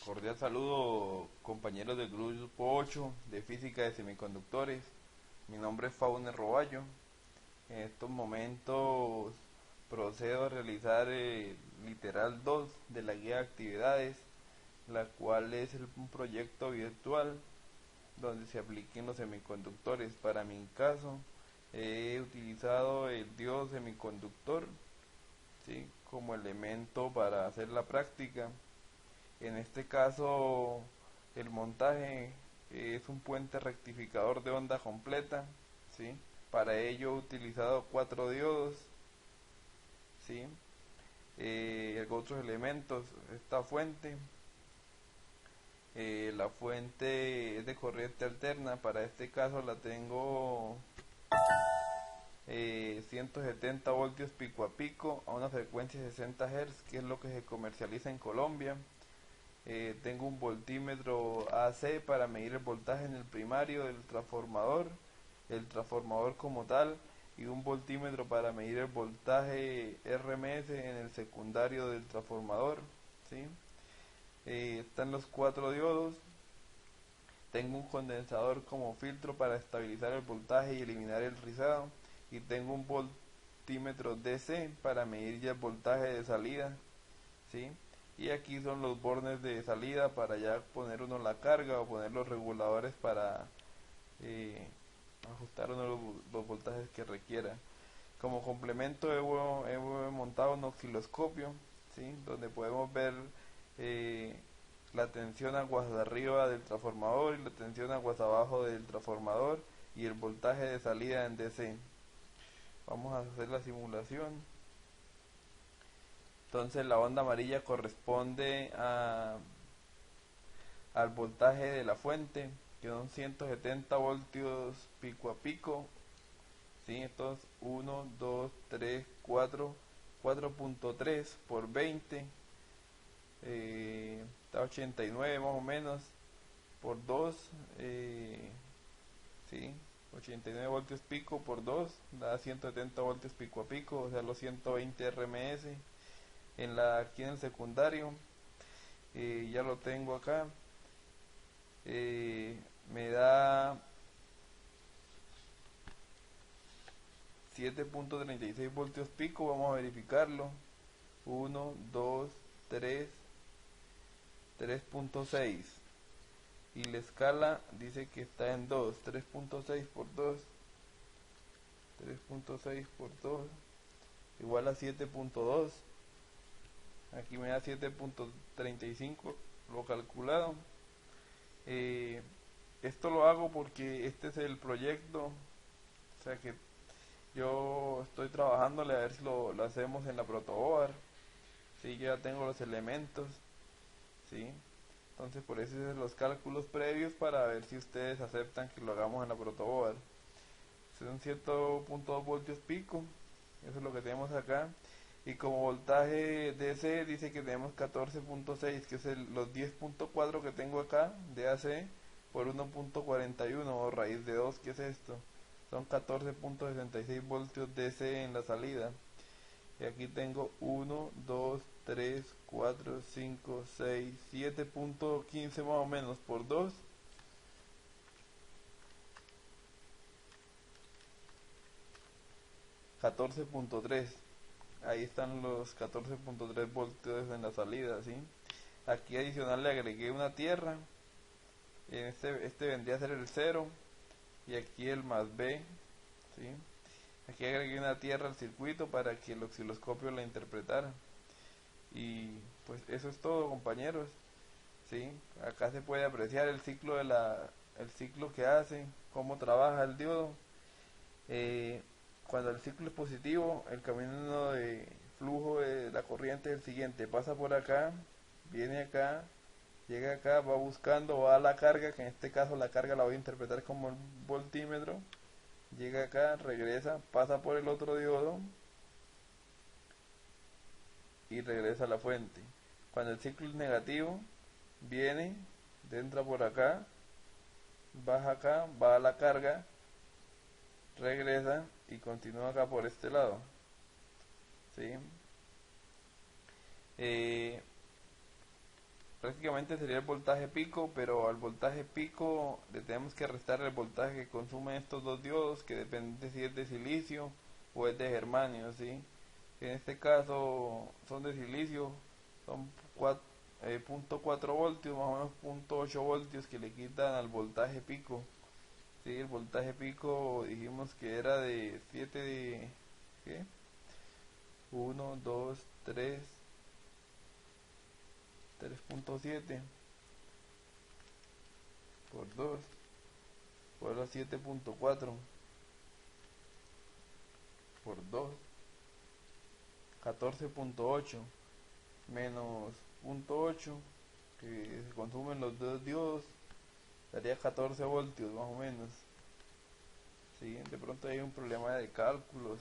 Cordial saludo, compañeros del grupo 8 de física de semiconductores. Mi nombre es Fauner Roballo. En estos momentos procedo a realizar el literal 2 de la guía de actividades, la cual es un proyecto virtual donde se apliquen los semiconductores. Para mi caso, he utilizado el diodo semiconductor, ¿sí?, como elemento para hacer la práctica. En este caso, el montaje es un puente rectificador de onda completa, ¿sí? Para ello he utilizado 4 diodos, ¿sí? Otros elementos, esta fuente, la fuente es de corriente alterna. Para este caso la tengo 170 voltios pico a pico a una frecuencia de 60 Hz, que es lo que se comercializa en Colombia. Tengo un voltímetro AC para medir el voltaje en el primario del transformador, el transformador como tal, y un voltímetro para medir el voltaje RMS en el secundario del transformador, ¿sí? Están los 4 diodos. Tengo un condensador como filtro para estabilizar el voltaje y eliminar el rizado, y tengo un voltímetro DC para medir ya el voltaje de salida, ¿sí? Y aquí son los bornes de salida para ya poner uno la carga o poner los reguladores para eh, ajustar uno los voltajes que requiera. Como complemento he montado un osciloscopio, ¿sí?, donde podemos ver eh, la tensión aguas arriba del transformador y la tensión aguas abajo del transformador y el voltaje de salida en DC. Vamos a hacer la simulación. Entonces la onda amarilla corresponde al voltaje de la fuente, que son 170 voltios pico a pico, ¿sí? Entonces 1, 2, 3, 4, 4.3 por 20, está 89 más o menos, por 2, ¿sí? 89 voltios pico por 2 da 170 voltios pico a pico, o sea los 120 RMS. Aquí en el secundario, ya lo tengo acá, me da 7.36 voltios pico. Vamos a verificarlo. 1, 2, 3, 3.6, y la escala dice que está en 2. 3.6 por 2, 3.6 por 2 igual a 7.2. Aquí me da 7.35 lo calculado. Esto lo hago porque este es el proyecto, o sea que yo estoy trabajándole a ver si lo hacemos en la protoboard. Sí, yo ya tengo los elementos, sí. Entonces por eso hice los cálculos previos para ver si ustedes aceptan que lo hagamos en la protoboard. Son 100.2 voltios pico, eso es lo que tenemos acá. Y como voltaje DC dice que tenemos 14.6, que es los 10.4 que tengo acá de AC por 1.41 o raíz de 2, que es esto. Son 14.66 voltios DC en la salida. Y aquí tengo 1, 2, 3, 4, 5, 6, 7.15 más o menos por 2. 14.3. Ahí están los 14.3 voltios en la salida, ¿sí? Aquí adicional le agregué una tierra. Este vendría a ser el 0 y aquí el más B, ¿sí? Aquí agregué una tierra al circuito para que el osciloscopio la interpretara. Y pues eso es todo, compañeros, ¿sí? Acá se puede apreciar el ciclo el ciclo que hace, cómo trabaja el diodo. Cuando el ciclo es positivo, el camino de flujo de la corriente es el siguiente: pasa por acá, viene acá, llega acá, va buscando, va a la carga, que en este caso la carga la voy a interpretar como el voltímetro, llega acá, regresa, pasa por el otro diodo y regresa a la fuente. Cuando el ciclo es negativo, viene, entra por acá, baja acá, va a la carga, regresa y continúa acá por este lado, ¿sí? prácticamente sería el voltaje pico, pero al voltaje pico le tenemos que restar el voltaje que consumen estos dos diodos, que depende si es de silicio o es de germanio, ¿sí? En este caso son de silicio, son 0.4 voltios, más o menos 0.8 voltios que le quitan al voltaje pico. Sí, el voltaje pico dijimos que era de 7 de... ¿qué? 1, 2, 3, 3.7 por 2 por los 7.4 por 2, 14.8 menos 0.8 que se consumen los dos diodos, daría 14 voltios más o menos. Sí, de pronto hay un problema de cálculos,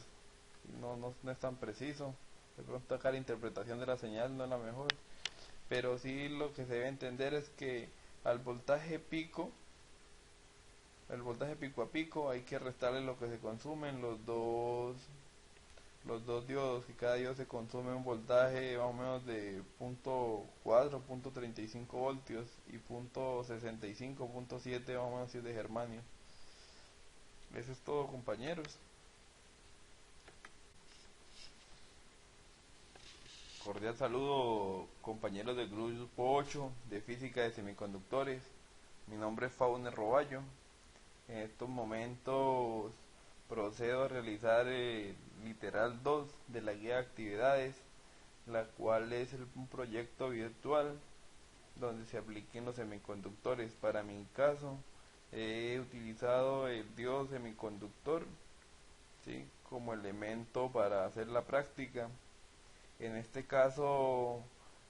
no es tan preciso. De pronto acá la interpretación de la señal no es la mejor, pero sí lo que se debe entender es que al voltaje pico, el voltaje pico a pico, hay que restarle lo que se consumen los dos diodos, que cada diodo se consume un voltaje más o menos de 0.4, 0.35 voltios y 0.65, 0.7 más o menos si es de germanio. Eso es todo, compañeros. Cordial saludo, compañeros del grupo 8 de física de semiconductores. Mi nombre es Fauner Roballo. En estos momentos procedo a realizar el literal 2 de la guía de actividades, la cual es un proyecto virtual donde se apliquen los semiconductores. Para mi caso, he utilizado el diodo semiconductor, ¿sí?, como elemento para hacer la práctica. En este caso,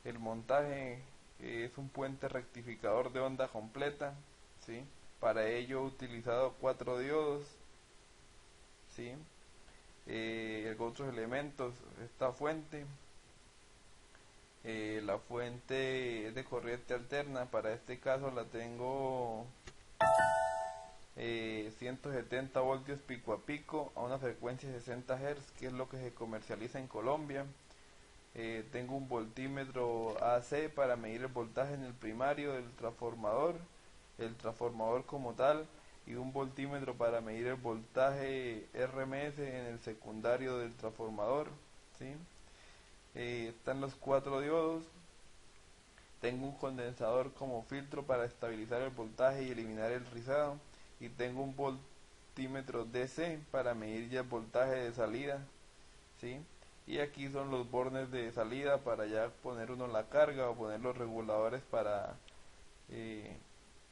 el montaje es un puente rectificador de onda completa, ¿sí? Para ello he utilizado 4 diodos, ¿sí? Otros elementos, esta fuente, la fuente es de corriente alterna. Para este caso la tengo 170 voltios pico a pico a una frecuencia de 60 Hz, que es lo que se comercializa en Colombia. Tengo un voltímetro AC para medir el voltaje en el primario del transformador, el transformador como tal, y un voltímetro para medir el voltaje RMS en el secundario del transformador, ¿sí? Están los 4 diodos. Tengo un condensador como filtro para estabilizar el voltaje y eliminar el rizado, y tengo un voltímetro DC para medir ya el voltaje de salida, ¿sí? Y aquí son los bornes de salida para ya poner uno la carga o poner los reguladores para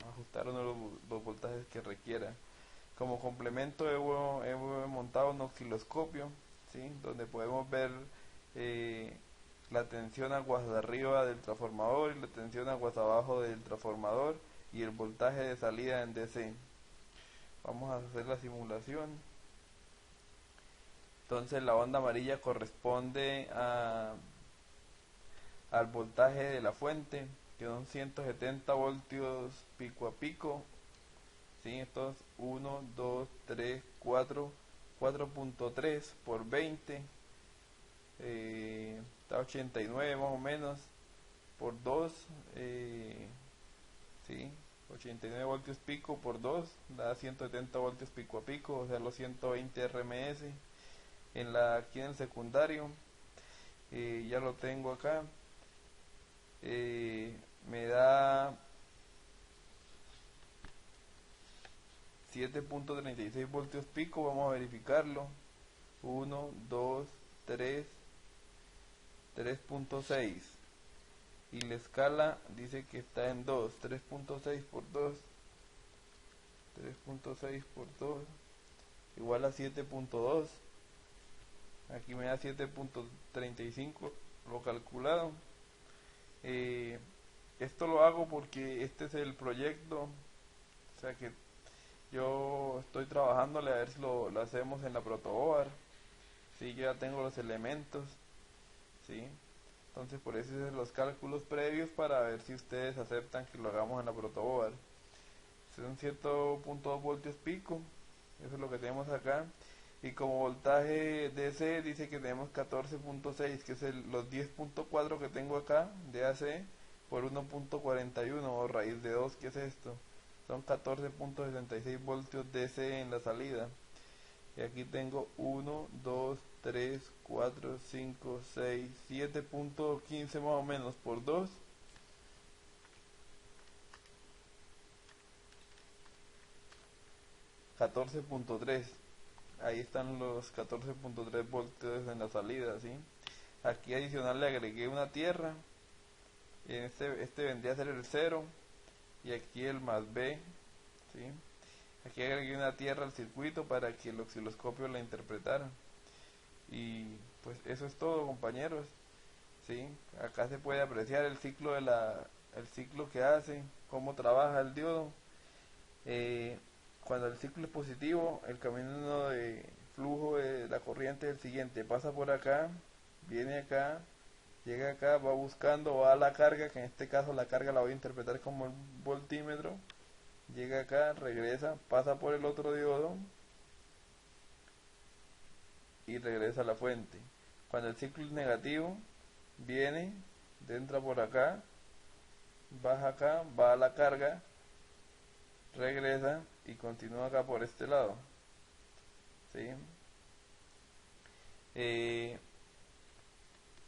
ajustar uno los voltajes que requiera. Como complemento he montado un osciloscopio, ¿sí?, donde podemos ver la tensión aguas arriba del transformador y la tensión aguas abajo del transformador y el voltaje de salida en DC. Vamos a hacer la simulación. Entonces la onda amarilla corresponde al voltaje de la fuente, que son 170 voltios pico a pico. ¿Sí? Estos 1, 2, 3, 4, 4.3 por 20, está 89 más o menos, por 2, ¿sí?, 89 voltios pico por 2 da 170 voltios pico a pico, o sea los 120 RMS. Aquí en el secundario, ya lo tengo acá, me da 7.36 voltios pico. Vamos a verificarlo. 1, 2, 3, 3.6, y la escala dice que está en 2, 3.6 por 2, 3.6 por 2 igual a 7.2. Aquí me da 7.35 lo calculado. Esto lo hago porque este es el proyecto, o sea que yo estoy trabajándole a ver si lo hacemos en la protoboard. Sí, yo ya tengo los elementos, ¿sí? Entonces por eso hice los cálculos previos para ver si ustedes aceptan que lo hagamos en la protoboard. Son 7.2 voltios pico, eso es lo que tenemos acá. Y como voltaje DC dice que tenemos 14.6, que es los 10.4 que tengo acá de AC, por 1.41 o raíz de 2, ¿qué es esto? Son 14.66 voltios DC en la salida. Y aquí tengo 1, 2, 3, 4, 5, 6, 7.15 más o menos por 2. 14.3. Ahí están los 14.3 voltios en la salida, ¿sí? Aquí adicional le agregué una tierra. Y este vendría a ser el 0. Y aquí el más B, ¿sí? Aquí agregué una tierra al circuito para que el osciloscopio la interpretara. Y pues eso es todo, compañeros, ¿sí? Acá se puede apreciar el ciclo el ciclo que hace, cómo trabaja el diodo. Cuando el ciclo es positivo, el camino de flujo de la corriente es el siguiente: pasa por acá, viene acá, llega acá, va buscando, va a la carga, que en este caso la carga la voy a interpretar como el voltímetro, llega acá, regresa, pasa por el otro diodo y regresa a la fuente. Cuando el ciclo es negativo, viene, entra por acá, baja acá, va a la carga, regresa y continúa acá por este lado, ¿sí?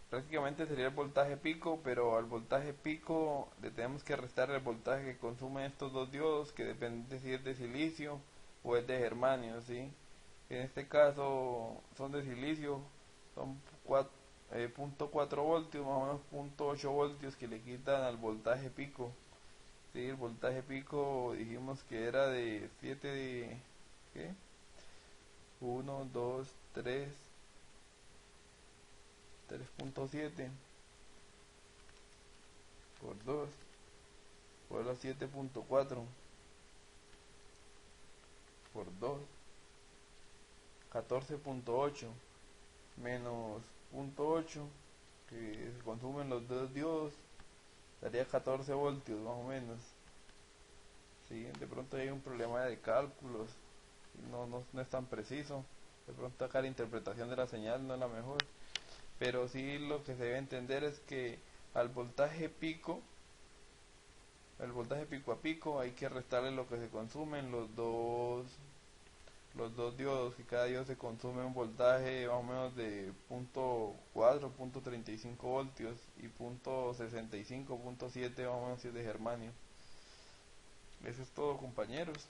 Prácticamente sería el voltaje pico, pero al voltaje pico le tenemos que restar el voltaje que consumen estos dos diodos, que depende si es de silicio o es de germanio, ¿sí? En este caso son de silicio, son 0.4 voltios, más o menos 0.8 voltios que le quitan al voltaje pico. Sí, el voltaje pico dijimos que era de 7 de... ¿qué? 1, 2, 3, 3.7 por 2 por los 7.4 por 2, 14.8 menos 0.8 que se consumen los dos diodos, daría 14 voltios más o menos. ¿Sí? De pronto hay un problema de cálculos, no es tan preciso, de pronto acá la interpretación de la señal no es la mejor, pero sí lo que se debe entender es que al voltaje pico, el voltaje pico a pico, hay que restarle lo que se consumen los dos diodos, que cada diodo se consume un voltaje más o menos de 0.4, 0.35 voltios y 0.65, 0.7 más o menos si es de germanio. Eso es todo, compañeros.